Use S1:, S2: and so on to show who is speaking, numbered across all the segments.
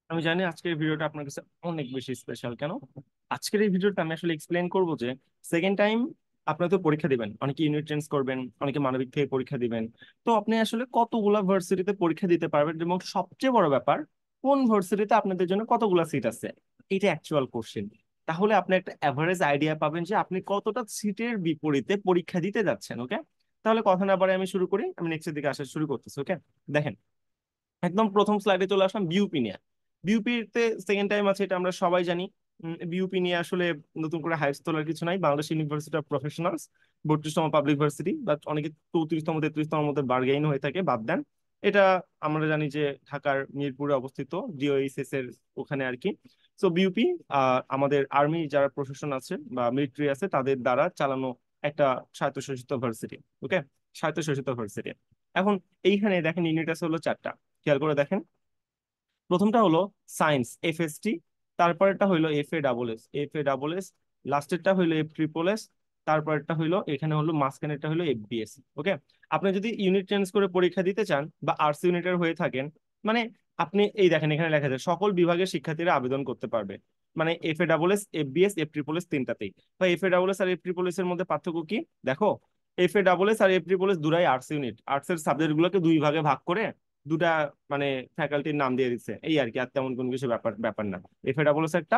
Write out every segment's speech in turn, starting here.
S1: আমি জানি আজকের ভিডিওটা আপনার কাছে অনেক বেশি স্পেশাল। কেন? আজকের এই ভিডিওটা আমি আসলে এক্সপ্লেন করব যে সেকেন্ড টাইম আপনি তো পরীক্ষা দিবেন, অনেকে ইউনিট চেঞ্জ করবেন, অনেকে মানবিক থেকে পরীক্ষা দিবেন। তো আপনি আসলে কতগুলা ভার্সিটিতে পরীক্ষা দিতে পারবেন এবং সবচেয়ে বড় ব্যাপার কোন ভার্সিটিতে আপনাদের জন্য কতগুলা সিট আছে, এটা অ্যাকচুয়াল কোশ্চেন। তাহলে আপনি একটা অ্যাভারেজ আইডিয়া পাবেন যে আপনি কতটা সিটের বিপরীতে পরীক্ষা দিতে যাচ্ছেন। ওকে, তাহলে কথা না বাড়াই আমি শুরু করি। আমি নেক্সটের দিকে আসা শুরু করতেছি। ওকে, দেখেন, একদম প্রথম স্লাইডে চলে আসলাম বিউপি নিয়ে। বিউপিতে সেকেন্ড টাইম আছে, এটা আমরা সবাই জানি। বিউপি নিয়ে আসলে নতুন করে হাইপস তোলার কিছু নাই। বাংলাদেশ ইউনিভার্সিটি অফ প্রফেশনালস 32তম পাবলিক ভার্সিটি, বাট অনেকে 34তম 33তম মধ্যে বার্গেইন হয়ে থাকে, বাদ দেন। এটা আমরা জানি যে ঢাকার মিরপুরে অবস্থিত, ডিওএইচএস এর ওখানে আর কি। সো বিউপি আমাদের আর্মি যারা প্রশাসন আছে বা মিলিটারি আছে তাদের দ্বারা চালানো একটা স্বায়ত্তশাসিত ভার্সিটি। ওকে, স্বায়ত্তশাসিত ভার্সিটি। এখন এইখানে দেখেন ইউনিট আছে হলো 4টা। খেয়াল করে দেখেন, প্রথমটা হলো সায়েন্স এফএসটি, তারপরেরটা হইলো এফ এ ডাবল এস, লাস্টেরটা হইলো F-SSS, তারপরেরটা হইলো এখানে হলো মাঝখানেরটা হইলো FBS। ওকে, আপনি যদি ইউনিট চেঞ্জ করে পরীক্ষা দিতে চান বা আর্টস ইউনিটের হয়ে থাকেন, মানে আপনি এই দেখেন এখানে লেখা আছে সকল বিভাগের শিক্ষার্থীরা আবেদন করতে পারবে। মানে F-SSS, FBS, F-SSS তিনটাতেই। বা F-SSS আর F-SSS এর মধ্যে পার্থক্য কি? দেখো, F-SSS আর F-SSS দুটাই আর্টস ইউনিট, আর্টস এর সাবজেক্ট গুলোকে দুই ভাগে ভাগ করে দুটা মানে ফ্যাকাল্টির নাম দিয়ে দিচ্ছে, এই আর কি। আর তেমন কোনো কিছু ব্যাপার ব্যাপার না। F-SSS একটা,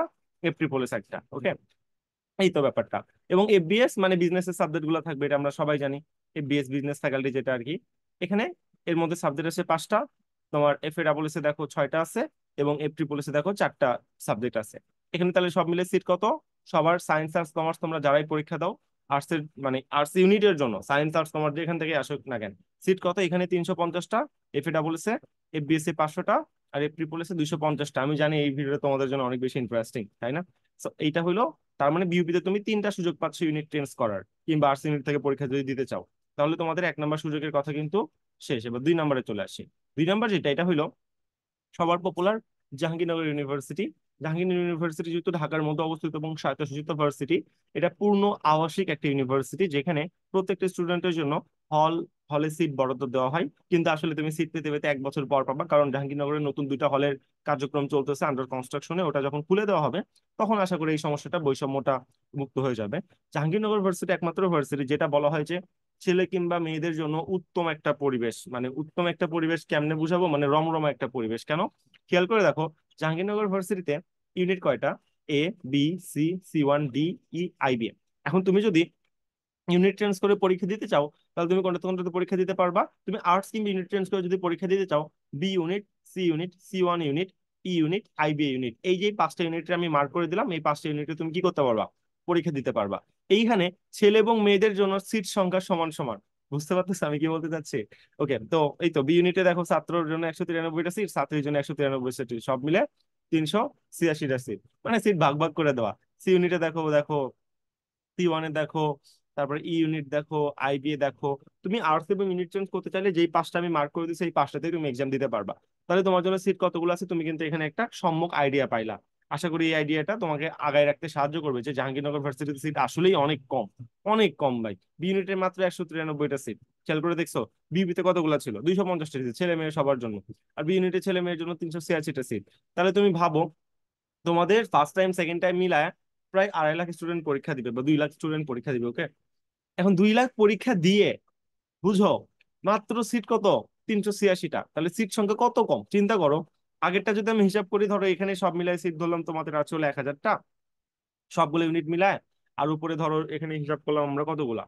S1: F-SSS একটা। ওকে, এই তো ব্যাপারটা। এবং FBS মানে বিজনেসের সাবজেক্ট গুলো থাকবে, এটা আমরা সবাই জানি। FBS বিজনেস ফ্যাকাল্টি যেটা আর কি। এখানে এর মধ্যে সাবজেক্ট আছে 5টা, তোমার F-SSS এ দেখো 6টা আছে, এবং F-SSS এ দেখো 4টা সাবজেক্ট আছে। এখানে তাহলে সব মিলে সিট কত? সবার সায়েন্স আর্টস কমার্স তোমরা যারাই পরীক্ষা দাও আর্টস এর, মানে আর্টস ইউনিটের জন্য সায়েন্স আর্টস কমার্স যেখান থেকে আসুক না কেন, সিট কত? এখানে 350টা, F-SSS এ, FBS এ 500টা, আর F-SSS এ 250টা। আমি জানি এই ভিডিওটা তোমাদের জন্য অনেক বেশি ইন্টারেস্টিং, তাই না? So, এইটা হলো, তার মানে বিউপিতে তুমি 3টা সুযোগ পাচ্ছ ইউনিট চেঞ্জ করার, কিংবা আর্টস ইউনিট থেকে পরীক্ষা যদি দিতে চাও। তাহলে তোমাদের 1 নম্বর সুযোগের কথা কিন্তু শেষ। এবার 2 নম্বরে চলে আসি। 2 নম্বর যেটা, এটা হলো সবার popular Jahangirnagar university. Jahangirnagar university যেহেতু ঢাকার মধ্যে অবস্থিত এবং স্বায়ত্তশাসিত ভার্সিটি, এটা পূর্ণ আবাসিক একটা ইউনিভার্সিটি, যেখানে প্রত্যেকটা স্টুডেন্টের জন্য হল হলে সিট বরাদ্দ দেওয়া হয়। কিন্তু আসলে তুমি সিট পেতে পেতে 1 বছর পর পাবা, কারণ জাহাঙ্গীরনগরের নতুন 2টা হলের কার্যক্রম চলতেছে আন্ডার কনস্ট্রাকশনে। ওটা যখন খুলে দেওয়া হবে তখন আশা করি এই সমস্যাটা, বৈষম্যটা মুক্ত হয়ে যাবে। জাহাঙ্গীরনগর ভার্সিটি একমাত্র ভার্সিটি যেটা বলা হয় যে ছেলে কিংবা মেয়েদের জন্য উত্তম একটা পরিবেশ। মানে উত্তম একটা পরিবেশ কেমনে বুঝাবো, মানে রমরমা একটা পরিবেশ। কেন? খেয়াল করে দেখো, জাহাঙ্গীরনগর ভার্সিটিতে ইউনিট কয়টা? A, B, C, C1, D, E, I, B। এখন তুমি যদি ইউনিট চেঞ্জ করে পরীক্ষা দিতে চাও, তাহলে তুমি কোনটা কোনটাতে পরীক্ষা দিতে পারবা? তুমি আর্টস কিংবা ইউনিট চেঞ্জ করে যদি পরীক্ষা দিতে চাও, B unit, C unit, E unit, I B unit, এই যে 5টা ইউনিটে আমি মার্ক করে দিলাম, এই 5টা ইউনিটে তুমি কি করতে পারবা? পরীক্ষা দিতে পারবা। এইখানে ছেলে এবং মেয়েদের জন্য সিট সংখ্যা সমান সমান। বুঝতে পারতেছ আমি কি বলতে চাচ্ছি? ওকে, তো এই তো বি ইউনিটে দেখো ছাত্রর জন্য 193টা সিট, ছাত্রীর জন্য 193 সিট, সব মিলে 386টা সিট, মানে সিট ভাগ ভাগ করে দেওয়া। সি ইউনিটে দেখো দেখো C1-এ দেখো, তারপর ইউনিট দেখো, IB এ দেখো। তুমি আর্টস এবং ইউনিট চেঞ্জ করতে চাইলে যেই 5টা আমি মার্ক করে দিচ্ছি, এই 5টাতেই তুমি এক্সাম দিতে পারবা। তাহলে তোমার জন্য সিট কতগুলো আছে তুমি কিন্তু এখানে একটা সম্যক আইডিয়া পাইলা। আশা করি এই আইডিয়াটা তোমাকে আগায় রাখতে সাহায্য করবে যে জাহাঙ্গীরনগর ভার্সিটির সিট আসলেই অনেক কম, অনেক কম ভাই। বি ইউনিটের মাত্র 193টা সিট। খেয়াল করে দেখছো বিবিতে কতগুলো ছিল? 250টা সিট ছেলে মেয়ে সবার জন্য। আর বি ইউনিটে ছেলে মেয়ের জন্য 386টা সিট। তাহলে তুমি ভাবো, তোমাদের ফার্স্ট টাইম সেকেন্ড টাইম মিলায় প্রায় 2.5 লাখ স্টুডেন্ট পরীক্ষা দিবে বা 2 লাখ স্টুডেন্ট পরীক্ষা দিবে। ওকে, এখন 2 লাখ পরীক্ষা দিয়ে বুঝো মাত্র সিট কত? 386টা। তাহলে সিট সংখ্যা কত কম চিন্তা করো। আগেরটা যদি আমি হিসাব করি, ধরো এখানে সব মিলাই সিট ধরলাম তোমাদের আছে হলো 1,000টা, সবগুলো ইউনিট মিলায়। আর উপরে ধরো এখানে হিসাব করলাম আমরা কতগুলা,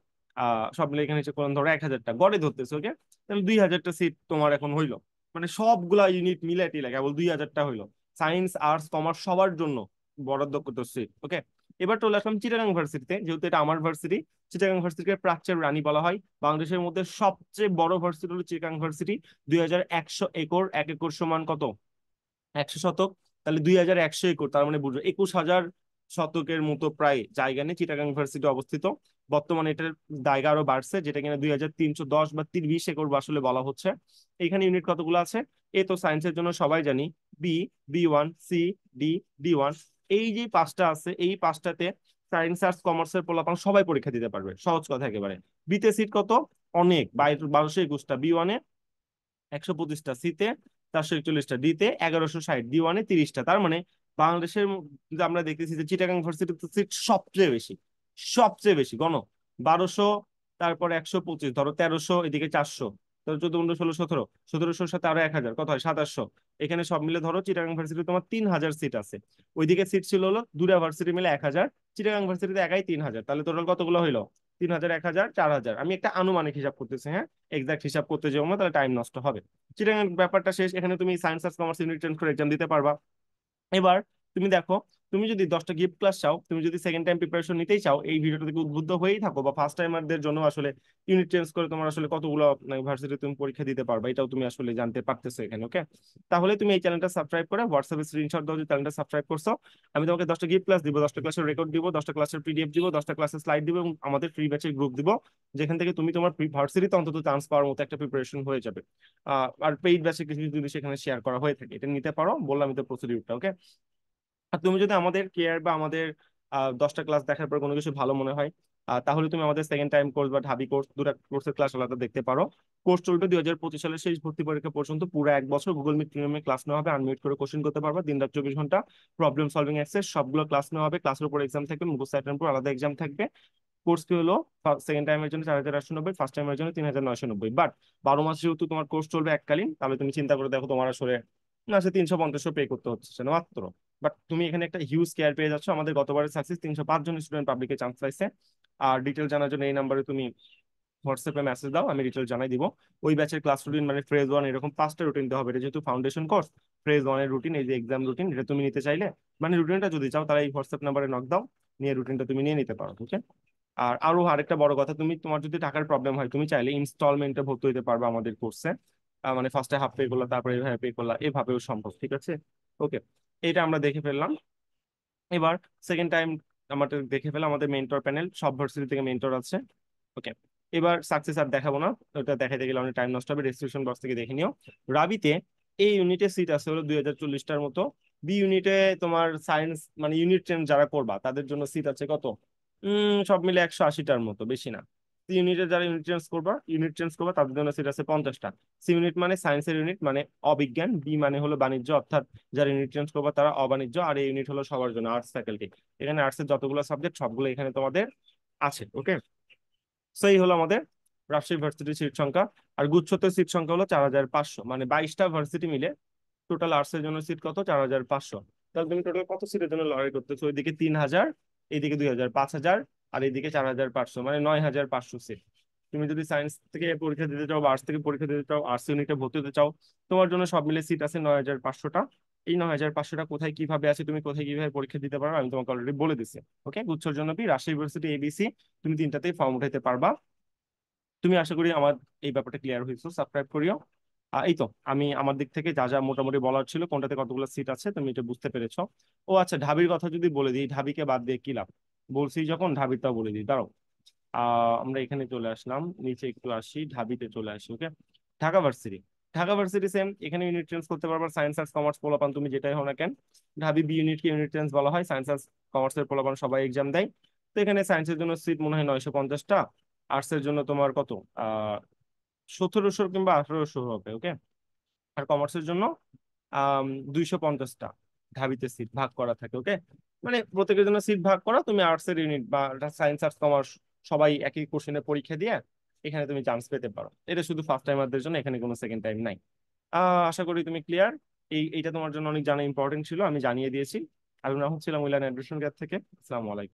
S1: সব মিলে এখানে হিসাব করলাম ধরো 1,000টা গড়ে ধরতেছে। ওকে, তাহলে 2,000টা সিট তোমার এখন হইলো, মানে সবগুলা ইউনিট মিলে টিলে কেবল 2,000টা হইলো। সায়েন্স আর্টস কমার্স সবার জন্য বরাদ্দ করতে সিট। ওকে, এবার চলে আসলাম চিটাগাং ভার্সিটিতে, যেহেতু এটা আমার ভার্সিটি। চিটাগাং ভার্সিটিকে প্রাচ্যের রানী বলা হয়। বাংলাদেশের মধ্যে সবচেয়ে বড় ভার্সিটি হলো চিটাগাং ভার্সিটি। 2,100 একর, 1 একর সমান কত? 100 শতক। তাহলে 2,100 একর, তার মানে বুঝো 21,000 শতকের মতো প্রায় জায়গা নিয়ে চিটাগাং ইউনিভার্সিটি অবস্থিত। বর্তমানে এটার জায়গা আরো বাড়ছে, যেটা কিনা 2,310 বা 20 একর আসলে বলা হচ্ছে। এখানে ইউনিট কতগুলো আছে? এ তো সায়েন্সের জন্য সবাই জানি, B, B1, C, D, D1। এই যে 5টা আছে, এই 5টাতে সায়েন্স আর্টস কমার্সের পোলাপান সবাই পরীক্ষা দিতে পারবে, সহজ কথা একেবারে। বিতে সিট কত? অনেক, 1,221টা। B1-এ 125টা, সিতে 441টা, ডিতে 1160, ডি ওয়ানে 30টা। তার মানে বাংলাদেশের কিন্তু আমরা দেখতেছি যে চিটাগাং ভার্সিটিতে সিট সবচেয়ে বেশি, সবচেয়ে বেশি গণ 1200, তারপর 125, ধরো 1300, এদিকে 400, ধরো 14, 15, 16, 17, 1700-র সাথে আরো 1000, কত হয় 2700। এখানে সব মিলে ধরো চিটাগাং ভার্সিটি তোমার 3000 সিট আছে। ওইদিকে সিট ছিল হলো দুটা ভার্সিটি মিলে 1000, চিটাগাং ভার্সিটিতে একাই 3000, তাহলে টোটাল কতগুলো হইলো? 3000, 1000, 4000। আমি একটা আনুমানিক হিসাব করতেছি, হ্যাঁ, এক্সাক্ট হিসাব করতে যাবো না, তাহলে টাইম নষ্ট হবে। চিটাগাং ব্যাপারটা শেষ। এখানে তুমি সায়েন্স আর কমার্স ইউনিট চেঞ্জ করে এক্সাম দিতে পারবা। এবার তুমি দেখো, তুমি যদি 10টা গিফট ক্লাস চাও, তুমি যদি সেকেন্ড টাইম প্রিপারেশন নিতেই চাও, এই ভিডিওটা থেকে উদ্বুদ্ধ হয়েই থাকো, বা ফার্স্ট টাইমারদের জন্য আসলে ইউনিট চেঞ্জ করে তোমার আসলে কতগুলো ইউনিভার্সিটি তুমি পরীক্ষা দিতে পারবা, এটাও তুমি আসলে জানতে পারতেছো এখানে। ওকে, তাহলে তুমি এই চ্যানেলটা সাবস্ক্রাইব করে হোয়াটসঅ্যাপে স্ক্রিনশট দাও যে চ্যানেলটা সাবস্ক্রাইব করছো। আমি তোমাকে 10টা গিফট ক্লাস দিব, 10টা ক্লাসের রেকর্ড দিব, 10টা ক্লাসের পিডিএফ দিব, 10টা ক্লাসের স্লাইড দিব, এবং আমাদের ফ্রি ব্যাচের গ্রুপ দিব, যেখান থেকে তুমি তোমার ভার্সিটিতে অন্তত চান্স পাওয়ার মতো একটা প্রিপারেশন হয়ে যাবে। আর পেইড ব্যাচে কিছু যদি সেখানে শেয়ার করা হয়ে থাকে, এটা নিতে পারো, বললাম তো প্রসিডিউরটা। ওকে, আর তুমি যদি আমাদের কেয়ার বা আমাদের 10টা ক্লাস দেখার পর কোনো কিছু ভালো মনে হয়, তাহলে তুমি আমাদের সেকেন্ড টাইম কোর্স বা ঢাবি কোর্স, দুটা কোর্সের ক্লাস আলাদা দেখতে পারো। কোর্স চলবে 2025 সালের শেষ ভর্তি পরীক্ষা পর্যন্ত, পুরো 1 বছর গুগল মিট প্রিমিয়ামে ক্লাস নেওয়া হবে, আনমিউট করে কোশ্চেন করতে পারবা, দিন রাত 24 ঘন্টা, প্রবলেম সলভিং অ্যাক্সেস, সবগুলো ক্লাস নেওয়া হবে, ক্লাসের উপর এক্সাম থাকবে, মুখস্থ আইটেমের উপর আলাদা এক্সাম থাকবে। কোর্স ফি হলো সেকেন্ড টাইমের জন্য 4890, ফার্স্ট টাইমের জন্য 3990। বাট 12 মাস যেহেতু তোমার কোর্স চলবে এককালীন, তাহলে তুমি চিন্তা করে দেখো তোমার আসলে মাসে 350 পে করতে হচ্ছে না মাত্র। বাট তুমি এখানে একটা হিউজ কেয়ার পেয়ে যাচ্ছ। আমাদের গতবারের সাকসেস 305 জন স্টুডেন্ট পাবলিকে চান্স পাইছে। আর ডিটেল জানার জন্য এই নাম্বারে তুমি হোয়াটসঅ্যাপে মেসেজ দাও, আমি ডিটেল জানাই দিব। ওই ব্যাচের ক্লাস রুটিন মানে ফ্রেজ ওয়ান এরকম 5টা রুটিন দেওয়া হবে, এটা যেহেতু ফাউন্ডেশন কোর্স। ফ্রেজ ওয়ানের রুটিন, এই যে এক্সাম রুটিন, এটা তুমি নিতে চাইলে মানে রুটিনটা যদি চাও, তাহলে এই হোয়াটসঅ্যাপ নাম্বারে নক দাও, নিয়ে রুটিনটা তুমি নিয়ে নিতে পারো। ওকে, আর আরো আরেকটা বড় কথা, তুমি তোমার যদি টাকার প্রবলেম হয়, তুমি চাইলে ইনস্টলমেন্টে ভর্তি হতে পারবে আমাদের কোর্সে। মানে ফার্স্টে হাফ পে করলা, তারপরে এভাবে পে করলা, এভাবেও সম্ভব। ঠিক আছে, ওকে, এটা আমরা দেখে ফেললাম। এবার সেকেন্ড টাইম আমাদের দেখে ফেলা, আমাদের মেন্টর প্যানেল, সব ভার্সিটি থেকে মেন্টর আছে। ওকে, এবার সাকসেস আর দেখাবো না, ওটা দেখাইতে গেলে অনেক টাইম নষ্ট হবে, ডেসক্রিপশন বক্স থেকে দেখে নিও। রাবিতে এই ইউনিটে সিট আছে হলো 2040টার মতো। বি ইউনিটে তোমার সায়েন্স মানে ইউনিট চেঞ্জ যারা করবা, তাদের জন্য সিট আছে কত, সব মিলে 180টার মতো, বেশি না। সি ইউনিটে যারা ইউনিট চেঞ্জ করবা তাদের জন্য সিট আছে 50টা। সি ইউনিট মানে সায়েন্সের ইউনিট, মানে অবিজ্ঞান, বি মানে হলো বাণিজ্য, অর্থাৎ যারা ইউনিট চেঞ্জ করবা তারা অবাণিজ্য, আর এই ইউনিট হলো সবার জন্য আর্টস ফ্যাকাল্টি। এখানে আর্টসের যতগুলো সাবজেক্ট সবগুলো এখানে তোমাদের আছে। ওকে, সো এই হলো আমাদের রাজশাহী ভার্সিটির সিট সংখ্যা। আর গুচ্ছতে সিট সংখ্যা হলো 4500, মানে 22টা ভার্সিটি মিলে টোটাল আর্টস এর জন্য সিট কত, 4500। তাহলে তুমি টোটাল কত সিটের জন্য লড়াই করতেছো? ওইদিকে 3000, এইদিকে 2000, 5000, আর এইদিকে 4500, মানে 9500 সিট। তুমি যদি সায়েন্স থেকে পরীক্ষা দিতে চাও বা আর্টস থেকে পরীক্ষা দিতে চাও, আর্টস ইউনিটে ভর্তি হতে চাও, তোমার জন্য সব মিলে সিট আছে 9500টা। এই 9500টা কোথায় কিভাবে আছে, তুমি কোথায় কিভাবে পরীক্ষা দিতে পারো, আমি তোমাকে অলরেডি বলে দিচ্ছি। ওকে, গুচ্ছর জন্য কি রাজশাহী ইউনিভার্সিটি, এবিসি, তুমি তিনটাতেই ফর্ম উঠাইতে পারবা। তুমি আশা করি আমার এই ব্যাপারটা ক্লিয়ার হয়েছো, সাবস্ক্রাইব করিও। এই তো আমি আমার দিক থেকে যা যা মোটামুটি বলার ছিল, কোনটাতে কতগুলো সিট আছে তুমি এটা বুঝতে পেরেছো। ও আচ্ছা, ঢাবির কথা যদি বলে দিই, ঢাবিকে বাদ দিয়ে কি লাভ, বলছি যখন ঢাবিরটাও বলে দিই, দাঁড়াও। আমরা এখানে চলে আসলাম, নিচে একটু আসি, ঢাবিতে চলে আসি। Okay, Dhaka varsity, Dhaka varsity same, এখানে ইউনিট চেঞ্জ করতে পারবা, সায়েন্স আর্টস কমার্স পোলাপান তুমি যেটাই হও না কেন। ঢাবি বি ইউনিটকে ইউনিট চেঞ্জ বলা হয়, সায়েন্স আর্টস কমার্সের পোলাপান সবাই এক্সাম দেয়। তো এখানে সায়েন্সের জন্য সিট মনে হয় 950টা, আর্টস এর জন্য তোমার কত, 1700 কিংবা 1800 হবে। ওকে, আর কমার্সের জন্য 250টা ঢাবিতে সিট ভাগ করা থাকে। ওকে, মানে প্রত্যেকের জন্য সিট ভাগ করা, তুমি আর্টস এর ইউনিট বা সায়েন্স আর্টস কমার্স সবাই একই কোশ্চেনে পরীক্ষা দিয়ে এখানে তুমি চান্স পেতে পারো। এটা শুধু ফার্স্ট টাইমারদের জন্য, এখানে কোনো সেকেন্ড টাইম নাই। আশা করি তুমি ক্লিয়ার। এইটা তোমার জন্য অনেক জানা ইম্পর্টেন্ট ছিল, আমি জানিয়ে দিয়েছি। আলম রাহুল ছিলাম উইলান অ্যাডমিশন গ্যাপ থেকে। আসসালামু আলাইকুম।